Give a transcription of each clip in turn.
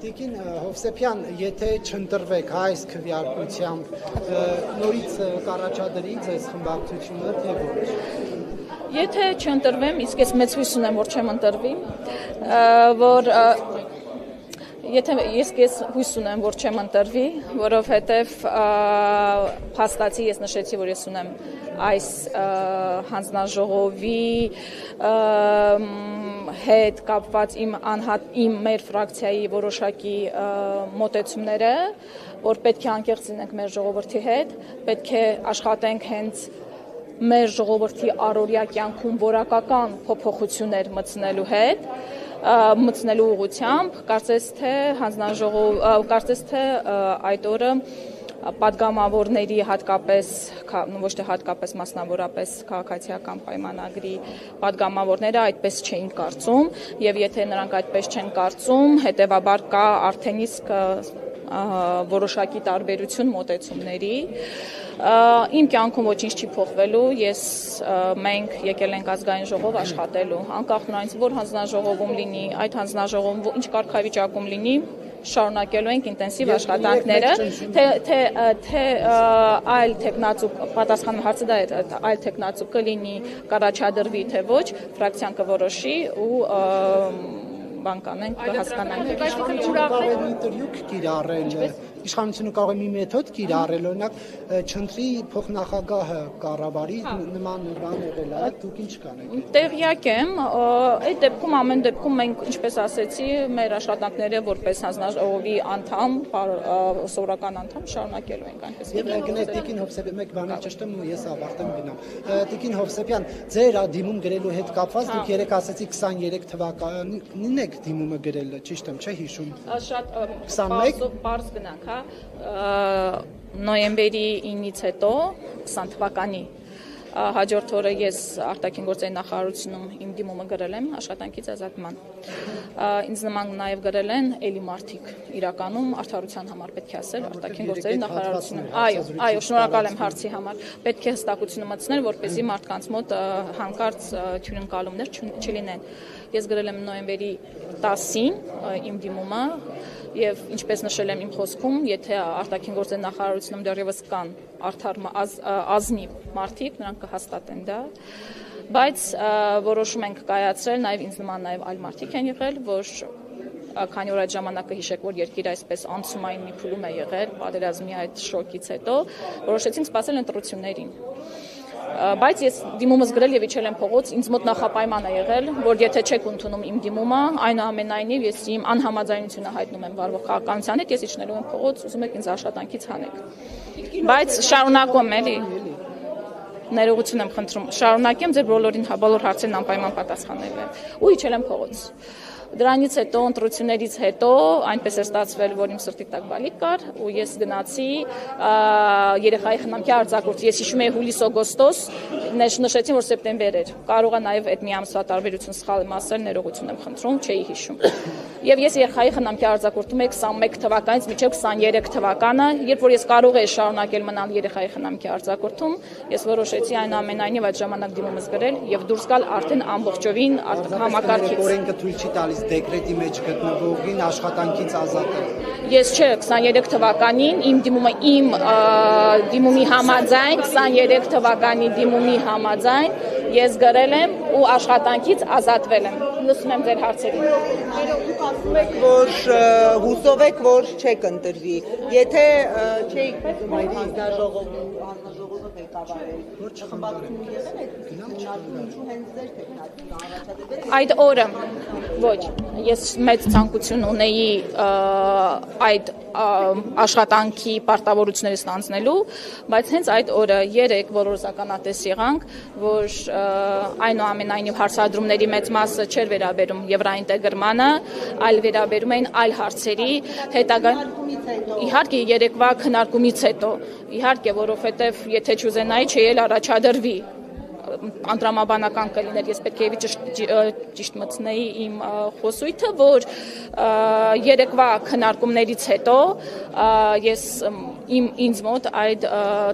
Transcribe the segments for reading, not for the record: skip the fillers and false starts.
Տիկին Հովսեփյան, եթե չընտրվեք այս քվեարկությամբ, նորից կառաջադրի ձեզ խմբակցությունը, թե ոչ։ Եթե չընտրվեմ, իսկ ես մեծ հույս ունեմ, որ չեմ ընտրվի, որ ես հույս ունեմ, որ չեմ ընտրվի, որովհետև փաստացի ես նշեցի, որ ես ունեմ այս հանձնաժողովի հետ կապված իմ մեր ֆրակցիայի որոշակի մոտեցումները, որ պետք է անկեղծ լինենք մեր ժողովրդի հետ, պետք է աշխատենք հենց մեր ժողովրդի առօրյա կյանքում որակական փոփոխություններ մտցնելու ուղղությամբ, կարծես թե այդ օրը պատգամավորների հատկապես, ոչ թե հատկապես մասնավորապես քաղաքացիական պայմանագրի պատգամավորները այդպես չէին կարծում, եւ եթե նրանք այդպես չեն կարծում, հետեւաբար կա արդեն իսկ որոշակի տարբերություն մոտեցումների։ Իմ կյանքում ոչինչ չի փոխվելու, մենք եկել ենք ազգային ժողով աշխատելու, անկախ նրանից որ հանձնաժողովում լինի, այդ հանձնաժողովում ինչ կարգավիճակում լինի, շարունակելու ենք ինտենսիվ աշխատանքները, թե այլ թեկնածու, պատասխանում հարցը դա է, այլ թեկնածու կլինի, կառաջադրվի, թե ոչ, ֆրակցիան կորոշի ու բան կանենք, կհասկանանք։ Իշխանությունը կարող է մի մեթոդ կիրառել, օրինակ չընտրի փոխնախագահը կառավարի, նման բան եղել է, դուք ինչ կանեք։ Տեղյակ եմ, այդ դեպքում ամեն դեպքում մենք, ինչպես ասեցի, մեր աշխատանքները որպես հանձնաժողովի անդամ, սովորական անդամ շարունակելու ենք այնպես։ Եվ գնեք Տիկին Հովսեփյան, մեկ բան ճշտեմ ու ես ավարտեմ գնամ։ Տիկին Հովսեփյան, ձեր դիմում գրելու հետ կապված դուք երեք ասեցի 23 թվականին եք դիմումը գրել, ճիշտ եմ, չէ՞ հիշում։ Շատ 21 բարձ գնանք, նոյեմբերի 9-ից հետո 20 թվականի հաջորդ օրը ես արտաքին գործերի նախարարությունում իմ դիմումը գրել եմ աշխատանքից ազատման։ Ինձ նման նաև գրել են էլի մարդիկ իրականում արդարության համար պետք է ասել արտաքին գործերի նախարարությունում։ Այո, շնորհակալ եմ հարցի համար։ Պետք է հստակությունը մտցնել, որպեսզի մարդկանց մոտ հանկարծ հյուրընկալումներ չլինեն։ Ես գրել եմ նոյեմբերի 10-ին իմ դիմումը եւ ինչպես նշել եմ իմ խոսքում, եթե արտաքին գործերի նախարարությունում դեռևս կան արդար ազնիվ մարդիկ, նրանք կհաստատեն դա, բայց որոշում ենք կայացրել, նաեւ ինձ նման նաեւ այլ մարդիկ են եղել, որ քանի որ այդ ժամանակը հիշեք, որ երկիրը այսպես անցումային մի փուլում է եղել, պատերազմի այդ շոկից հետո, որոշեցինք սպասել ընտրություններին։ Բայց ես դիմումս գրել եւ իջել եմ փողոց, ինձ մոտ նախապայման է եղել, որ եթե չեք ընդունում իմ դիմումը, այնուամենայնիվ ես իմ անհամաձայնությունը հայտնում եմ վարվող քաղաքականության հետ, ես իջնելու եմ փողոց, ուզում եք ինձ աշխատանքից հանեք։ Բայց շարունակում էլի։ Ներողություն եմ խնդրում, շարունակեմ ձեր բոլոր հարցերին անպայման պատասխանել եմ։ Ու իջել եմ փողոց։ Դրանից հետո ընտրություններից հետո այնպես էր ստացվել, որ իմ սրտի տակ բալիկ կար ու ես գնացի երեխայի խնամքի արձակուրդ։ Ես հիշում եմ հուլիս-օգոստոս, նշեցին, որ սեպտեմբեր էր։ Կարող է նաև այդ մի ամսվա տարբերություն սխալ եմ ասել, ներողություն եմ խնդրում, չէի հիշում։ Եվ ես երեխայի խնամքի արձակուրդում եմ 21 թվականից մինչև 23 թվականը, երբ որ ես կարող էի շարունակել մնալ երեխայի խնամքի արձակուրդում, ես որոշեցի այնուամենայնիվ այդ ժամանակ դիմումս գրել եւ դուրս գալ արդեն ամբողջովին համակարգից։ Օրենքը թույլ չի տալիս դեկրետի մեջ գտնվողին աշխատանքից ազատել։ Ես չէ, 23 թվականին իմ դիմումի համաձայն, 23 թվականի դիմումի համաձայն ես գրել եմ ու աշխատանքից ազատվել եմ։ Լսում եմ ձեր հարցերին։ Դուք ասում եք, որ հուսով եք, որ չեք ընտրվի։ Եթե չէիք ուզում այդ հանձնաժողովը ղեկավարել, որ չխմբակցում եղել եք, ինչու հենց ձեր թեկնածուն առաջադրվեց։ Այդ օրը ոչ, ես մեծ ցանկություն ունեի այդ աշխատանքի պարտավորությունները ստանձնելու, բայց հենց այդ օրը երեք որոշականատես եղանք, որ այնուամենայնիվ հարցադրումների մեծ մասը չէր վերաբերում եվրաինտեգրմանը, այլ վերաբերում էին այլ հարցերի հետագա իհարկե երեկվա քննարկումից հետո, իհարկե, որովհետև եթե չուզենայի չէի էլ առաջադրվի անդրամաբանական կլիներ, ես պետք է ճիշտ մտցնեի իմ խոսույթը, որ երեկվա քննարկումներից հետո ես ինձ մոտ այդ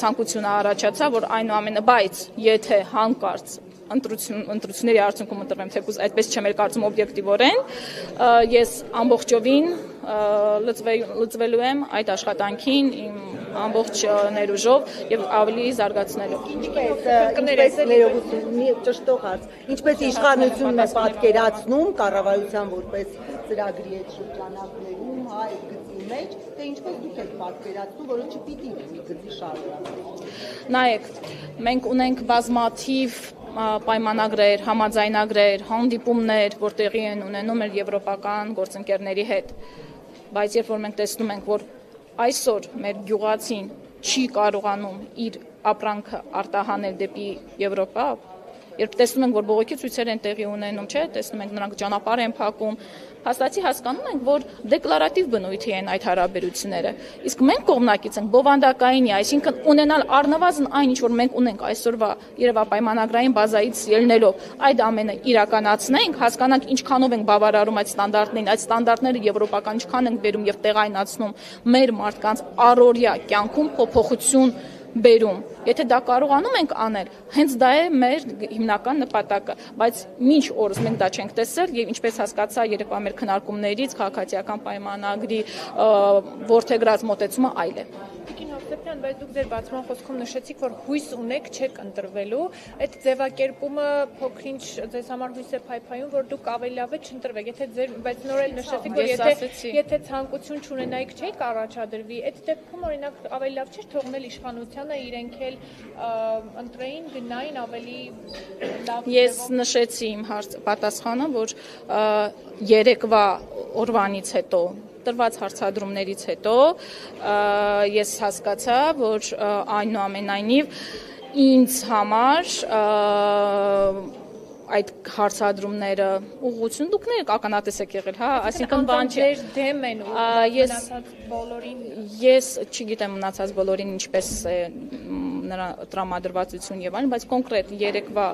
ցանկությունը առաջացա, որ այնուամենայնիվ, բայց եթե հանկարծ ընտրությունների արդյունքում ընտրվեմ, թեկուզ այդպես չեմ էլ կարծում օբյեկտիվորեն, ես ամբողջովին լծվելու եմ այդ աշխատանքին իմ ամբողջ ներուժով եւ ավելի զարգացնելով։ Ինչպես իշխանությունն է պատկերացնում կառավարության որպես ծրագրի այդ շրջանակներում, հա, այդ գծի մեջ, թե ինչպես դուք եք պատկերացնում, որը չպիտի լինի գծի շարունակ։ Նայեք, մենք ունենք բազմաթիվ պայմանագրեր, համաձայնագրեր, հանդիպումներ, որ տեղի են ունենում մեր եվրոպական գործընկերների հետ, բայց երբ որ մենք տեսնում ենք, որ այսօր մեր գյուղացին չի կարողանում իր ապրանքը արտահանել դեպի Եվրոպա, երբ տեսնում ենք, որ բողոքի ցույցեր են տեղի ունենում, չէ, տեսնում ենք նրանք ճանապարհ են փակում, հաստատի հասկանում ենք, որ դեկլարատիվ բնույթի են այդ հարաբերությունները։ Իսկ մենք կողմնակից ենք բովանդակայինի, այսինքն ունենալ առնվազն այն, ինչ որ մենք ունենք այսօրվա Երևանպայմանագրային բազայից ելնելով, այդ ամենը իրականացնենք, հասկանանք ինչքանով ենք բավարարում այդ ստանդարտներին, այդ ստանդարտները եվրոպական ինչքան ենք բերում եւ տեղայնացնում մեր մարդկանց առօրյա կյանքում փոփոխություն բերում։ Եթե դա կարողանում ենք անել, հենց դա է մեր հիմնական նպատակը, բայց մինչ օրս մենք դա չենք տեսել եւ ինչպես հասկացա երեկվա մեր քննարկումներից քաղաքացիական պայմանագրի որդեգրած մոտեցումը այլ է։ Տիկին Հովսեփյան, բայց դուք ձեր բացման խոսքում նշեցիք, որ հույս ունեք չեք ընտրվելու, այդ ձևակերպումը փոքրինչ ձեզ համար հույս է փայփայում, որ դուք ավելի լավ է չընտրվեք, բայց նոր էլ նշեցիք, որ եթե ցանկություն չունենայիք չեք առաջադրվի, այդ դեպքում օրինակ ավելի լավ չէր թողնել իշխանությանը իրենք էլ ընտրեին, գնային ավելի լավ։ Ես նշեցի իմ պատասխանը, որ երեկվա օրվանից հետո տրված հարցադրումներից հետո ես հասկացա, որ այնուամենայնիվ ինձ համար այդ հարցադրումները ուղղություն դուք ականատես եք եղել, հա, այսինքն բան չէ, դեմ են ու մնացած բոլորին ես չգիտեմ մնացած բոլորին ինչպես է նրա տրամադրվածություն եւ այլն, բայց կոնկրետ երեկվա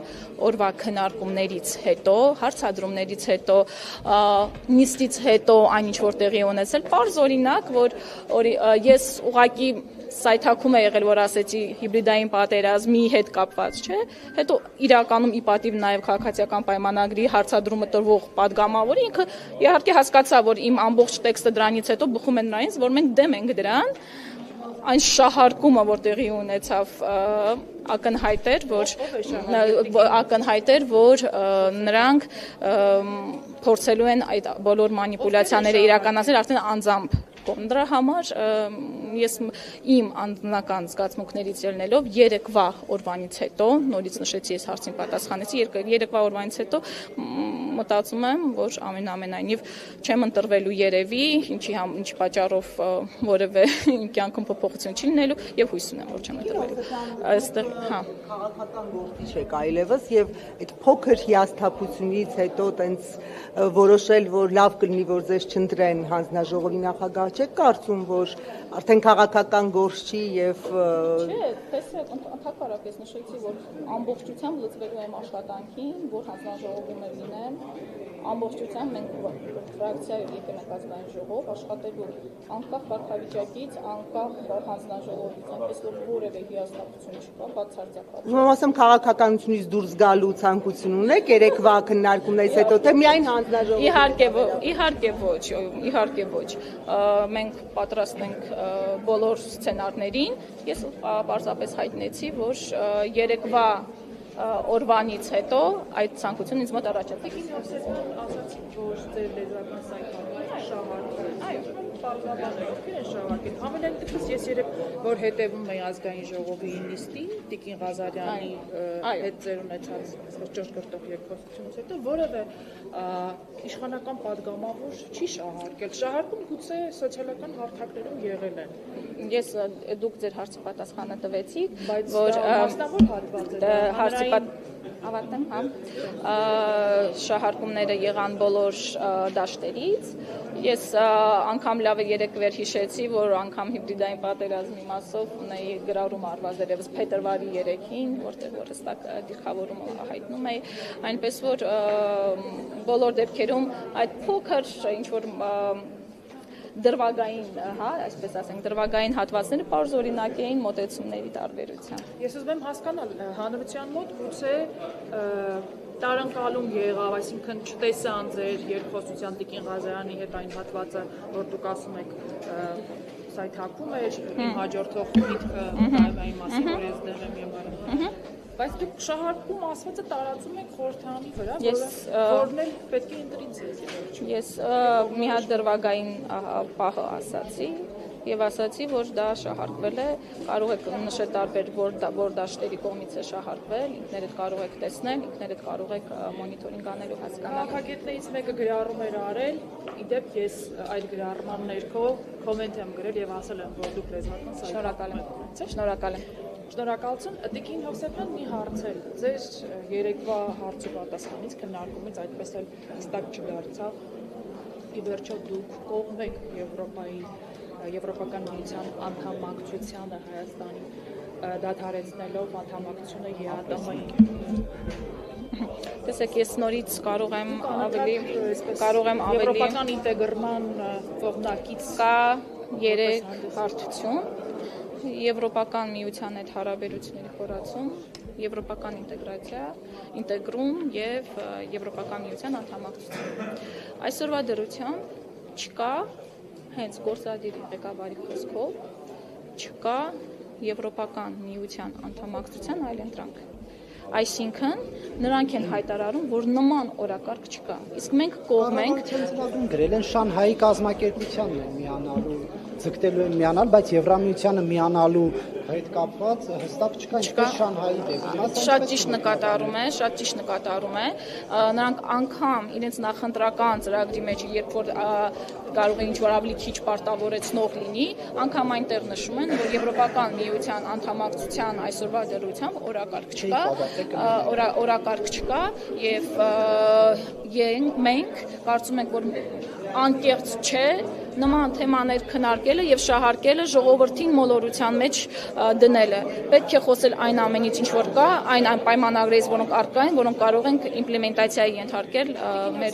օրվա քննարկումներից հետո, հարցադրումներից հետո, նիստից հետո այն ինչ որ տեղի ունեցել, պարզ օրինակ, որ ես ուղղակի սայթակում է եղել, որ ասեցի հիբրիդային պատերազմի հետ կապված, չէ, հետո իրականում ի պատիվ նաև քաղաքացիական պայմանագրի հարցադրումը տրվող падգամավորը ինքը իհարկե հասկացա, որ իմ ամբողջ տեքստը դրանից հետո բխում է նրանից, որ մենք դեմ ենք դրան, այն շահարկումը, որ տեղի ունեցավ, ակնհայտ էր, որ նրանք փորձելու են այդ բոլոր մանիպուլյացիաները իրականացնել արդեն անձամբ Դրա համար ես իմ անձնական զգացմունքներից ելնելով երեկվա օրվանից հետո, նորից նշեցի ես հարցին պատասխանեցի, երեկվա օրվանից հետո մտածում եմ, որ ամենայնիվ չեմ ընտրվելու երևի, ինչ պատճառով որևէ կյանքում փոփոխություն չի լինելու եւ հույս ունեմ, որ չեմ ընտրվելու։ Այստեղ, հա, քաղաքական գործիչ եք այլևս եւ այդ փոքր հիասթափությունից հետո տենց որոշել, որ լավ կլինի, որ ձեզ չընտրեն հանձնաժողովի նախագահ չեք կարծում, որ արդեն քաղաքական գործ չի եւ Չէ, տեսեք, ընդհանրապես նշեցի, որ ամբողջությամբ լծվելու եմ աշխատանքին, որ հանձնաժողովում լինեմ, ամբողջությամբ մենք ֆրակցիայով եկել ենք ազգային ժողով աշխատելու անկախ վարքավիճակից, անկախ հանձնաժողովից, այնպես որ որևէ հիասթափություն չկա, բացարձակ։ Ուրեմն ասեմ քաղաքականությունից դուրս գալու ցանկություն ունեք երեկվա քննարկումներից հետո, թե միայն հանձնաժողովի։ Իհարկե ոչ։ Մենք պատրաստ ենք բոլոր սցենարներին, ես պարզապես հայտնեցի, որ երեկվա օրվանից հետո այդ ցանկությունն ինձ մոտ առաջացավ։ Ասացիք, որ ձեր լեզվական սայթը շահարկել։ Այո, բարձրաբաներ, ովքեր են շահարկել։ Ամենայն դեպս ես երբ որ հետևում էի ազգային ժողովի նիստին, Տիկին Ղազարյանի հետ ձեր ունեցած ճշգրտող երկխոսությունից հետո որևէ իշխանական падգամավոր չի շահարկել։ Շահարկում գուցե սոցիալական հարթակներում եղել են։ Ես դուք ձեր հարցի պատասխանը տվեցիք, որ մասնավոր հատված է։ Ավարտեմ, հա։ Շահարկումները եղան բոլոր դաշտերից։ Ես անգամ լավ է երեկվեր հիշեցի, որ անգամ հիբրիդային պատերազմի մասով ունեի գրառում արված դերևս փետրվարի 3-ին, որտեղ որ հստակ դիրքավորումը հայտնում էի, այնպես որ բոլոր դեպքերում այդ փոքր ինչ որ դրվագային, հա, այսպես ասենք, դրվագային հատվածները պարզօրինակ էին մոտեցումների տարբերությամբ։ Ես ուզում եմ հասկանալ հանրության մոտ գուցե տարընկալում եղավ, այսինքն չտեսան ձեր երկխոսության Տիկին Ղազարյանի հետ այն հատվածը, որ դուք ասում եք սա թափում էր, իմ հաջորդող միտքը այն մասին, որ ես դեմ եմ եւ այլն։ Բայց դուք շահարկում ասվածը տարածում եք խորհրդարանի վրա, որն էլ պետք է ընտրի ձեզ։ Ես մի հատ դրվագային պահը ասացի եւ ասացի, որ դա շահարկվել է, կարող եք նշել տարբեր որ դաշտերի կողմից է շահարկվել, ինքներդ կարող եք տեսնել, ինքներդ կարող եք մոնիտորինգ անել ու հասկանալ։ Քաղաքագետներից մեկը գրառում էր արել, իդեպ ես այդ գրառման ներքո կոմենտ եմ գրել եւ ասել եմ, որ դուք լեզվական սայթ։ Շնորհակալ եմ։ Շնորհակալ եմ։ Շնորհակալություն։ Տիկին Հովսեփյան մի հարցել, ձեր երեկվա հարցի պատասխանից քննարկումից այդպես էլ հստակ չդարձավ։ Ի վերջո դուք կողմ եք Եվրոպական միության անդամակցությանը Հայաստանի դադարեցնելով անդամակցությունը ԵԱՏՄ-ին։ Տեսեք, ես նորից կարող եմ ավելի Եվրոպական ինտեգրման կողմնակից կա 3 հարթություն. Եվրոպական միության հետ հարաբերությունների խորացում, եվրոպական ինտեգրացիա, ինտեգրում եւ Եվրոպական միության անդամակցություն։ Այսօրվա դրությամբ չկա հենց գործադիր ղեկավարի խոսքով չկա Եվրոպական միության անդամակցության այլընտրանք։ Այսինքն նրանք են հայտարարում, որ նման օրակարգ չկա։ Իսկ մենք կողմ ենք գրել են Շանհայի կազմակերպությանն են միանալու, ձգտելու են միանալ, բայց Եվրամիությանը միանալու հետ կապված հստակ չկա, ինչպես Շանհայի դեպքում։ Շատ ճիշտ նկատառում է։ Նրանք անգամ իրենց նախընտրական ծրագրի մեջ, երբ որ կարող է ինչ-որ ավելի քիչ պարտավորեցնող լինի, անգամ այնտեղ նշում են, որ Եվրոպական միության անդամակցության այսօրվա օրակարգ չկա եւ մենք կարծում ենք, որ անկեղծ չէ նման թեմաներ քննարկելը եւ շահարկելը ժողովրդին մոլորության մեջ դնելը։ Պետք է խոսել այն ամենից, ինչ որ կա, այն պայմանագրերից, որոնք առկա են, որոնք կարող են իմպլեմենտացիայի ենթարկել մեր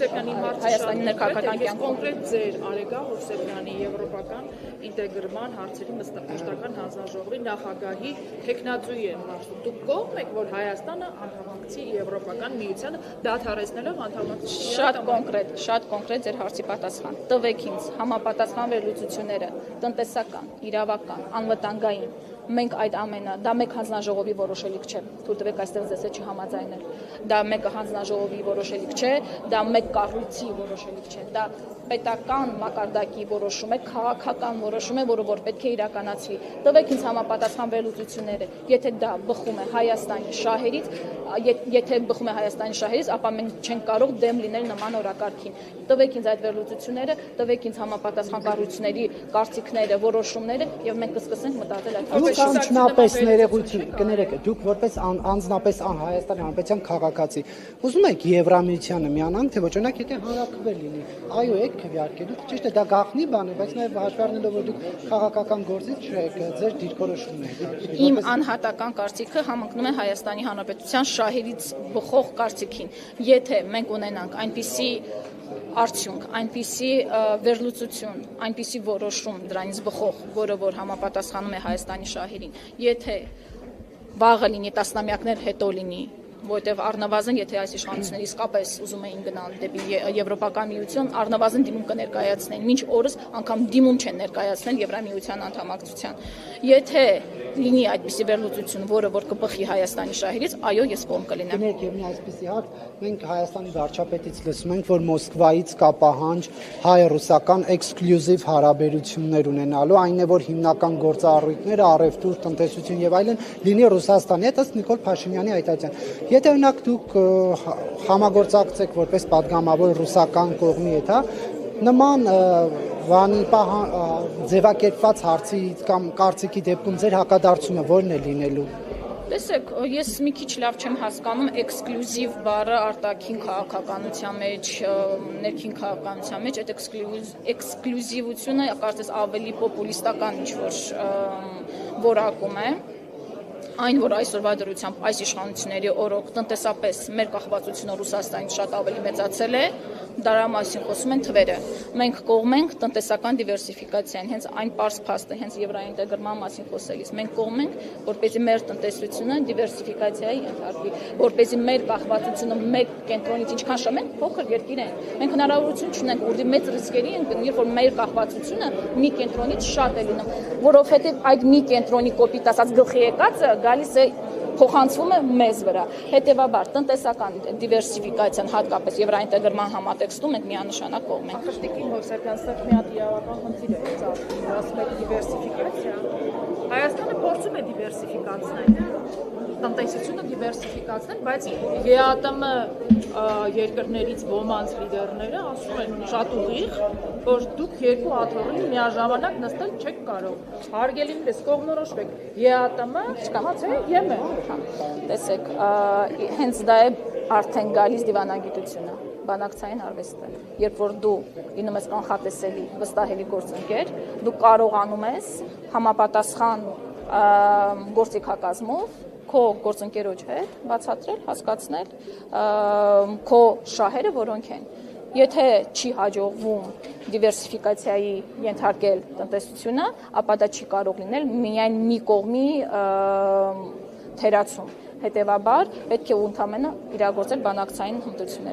Հայաստանի ներքաղաքական կյանքում։ Կոնկրետ ձեր Արեգա Հովսեփյանի եվրոպական ինտեգրման հարցերի մշտական հանձնաժողովի նախագահի տեխնացուի են ասում։ Դուք կողմ եք, որ Հայաստանը անդամակցի Եվրոպական միությանը դադարեցնելով անդամակցությունը։ Շատ կոնկրետ ձեր հարցի պատասխան։ Տվեք ինձ համապատասխան վերլուծությունները, տնտեսական, իրավական, անվտանգային։ Մենք այդ ամենը, դա մեկ հանձնաժողովի որոշելիք չէ, թույլ տվեք այստեղ ձեզ հետ չհամաձայնել։ Դա մեկ հանձնաժողովի որոշելիք չէ, դա մեկ կառույցի որոշելիք չէ, դա պետական մակարդակի որոշում է, քաղաքական որոշում է, որը որ պետք է իրականացվի։ Տվեք ինձ համապատասխան վերլուծությունները։ Եթե դա բխում է Հայաստանի շահերից, ապա մենք չենք կարող դեմ լինել նման օրակարգին։ Տվեք ինձ այդ վերլուծությունները, տվեք ինձ համապատասխան կառույցների կարծիքները, որոշումները, եւ մենք կսկսենք մտածել այդ հարցի Անձնապես ներողություն, կներեք, դուք որպես անձնապես Հայաստանի Հանրապետության քաղաքացի, ուզում եք Եվրամիությանը միանանք, թե ոչ, օրինակ եթե հանրաքվե լինի, այո, եք քվեարկելու, ճիշտ է, դա գաղտնի բան է, բայց նաև հաշվի առնելով, որ դուք քաղաքական գործիչ չեք, ձեր դիրքորոշումն է։ Իմ անհատական կարծիքը համընկնում է Հայաստանի Հանրապետության շահերից բխող կարծիքին։ Եթե մենք ունենանք այնպիսի արդյունք, այնպիսի վերլուծություն, այնպիսի որոշում դրանից բխող, որը որ համապատասխանում է Հայաստանի շահերին, եթե վաղը լինի, տասնամյակներ հետո լինի, որտեղ առնվազն, եթե այս իշխանությունները իսկապես ուզում էին գնալ դեպի Եվրոպական միություն, առնվազն դիմում կներկայացնեն, մինչ օրս անգամ դիմում չեն ներկայացնել Եվրամիության անդամակցության։ Եթե լինի այդպիսի վերլուծություն, որը որ կբխի Հայաստանի շահերից, այո, ես կողմ կլինեմ։ Կներեք, եւ մի այսպիսի հարց, մենք Հայաստանի վարչապետից լսում ենք, որ Մոսկվայից կա պահանջ հայ-ռուսական էքսկլյուզիվ հարաբերություններ ունենալու, այն է, որ հիմնական գործառույթները, առևտուր, տնտեսություն եւ այլն լինի Ռուսաստանի հետ, ըստ Նիկոլ Փաշինյանի հայտարարության։ Եթե օրինակ դուք համագործակցեք որպես падգամավոր ռուսական կողմի հետ, նման բանի ձևակերպված հարցի կամ կարծիքի դեպքում ձեր հակադարձումը ո՞րն է լինելու։ Տեսեք, ես մի քիչ լավ չեմ հասկանում էքսկլյուզիվ բառը արտաքին քաղաքականության մեջ, ներքին քաղաքականության մեջ, այդ էքսկլյուզիվությունը կարծես ավելի պոպուլիստական ինչ-որ որակում է։ Այն, որ այսօրվա դրությամբ այս իշխանությունների օրոք տնտեսապես մեր կախվածությունը Ռուսաստանից շատ ավելի մեծացել է, դարամասին խոսում են թվերը։ Մենք կողմ ենք տնտեսական դիվերսիֆիկացիան, հենց այն պարզ փաստը, հենց եվրոինտեգրման մասին խոսելիս։ Մենք կողմ ենք, որպեսզի մեր տնտեսությունը դիվերսիֆիկացիայի ենթարկվի, որպեսզի մեր կախվածությունը մեկ կենտրոնից ինչքան շատ մենք փոքր երկիր ենք։ Մենք հնարավորություն չունենք ուղղի մեծ ռիսկերի ենք գտնել, որ մեր կախվածությունը մի կենտրոնից շատ է լինում, որովհետև այդ մի կենտրոնի կոպիտ ասած գլխի եկածը գալիս է փոխանցվում է մեզ վրա։ Հետևաբար տնտեսական դիվերսիֆիկացիան հատկապես եվրոինտեգրման համատեքստում մենք միանշանակ կողմ ենք։ Ախրտիկին Հովսեփյան սա մի հատ իրավական խնդիր է ծաղկում, ասում եք դիվերսիֆիկացիա։ Հայաստանը փորձում է դիվերսիֆիկացնել, տնտեսությունը դիվերսիֆիկացնել, բայց ԵԱՏՄ երկրներից ոմանց լիդերները ասում են շատ ուղիղ, որ դուք երկու աթոռին միաժամանակ նստել չեք կարող։ Հարգելիներս կողմնորոշվեք ԵԱՏՄ, թե ԵՄ։ Տեսեք, հենց դա է արդեն գալիս դիվանագիտությունը, բանակցային արվեստը։ Երբ որ դու լինում ես կանխատեսելի, վստահելի գործընկեր, դու կարողանում ես համապատասխան գործիքակազմով քո գործընկերոջ հետ բացատրել, հասկացնել քո շահերը որոնք են։ Եթե չի հաջողվում դիվերսիֆիկացիայի ենթարկել տնտեսությունը, ապա դա չի կարող լինել միայն մի կողմի թերացում։ Հետևաբար պետք է ընդհանրապես իրագործել բանակցային հմտությունները։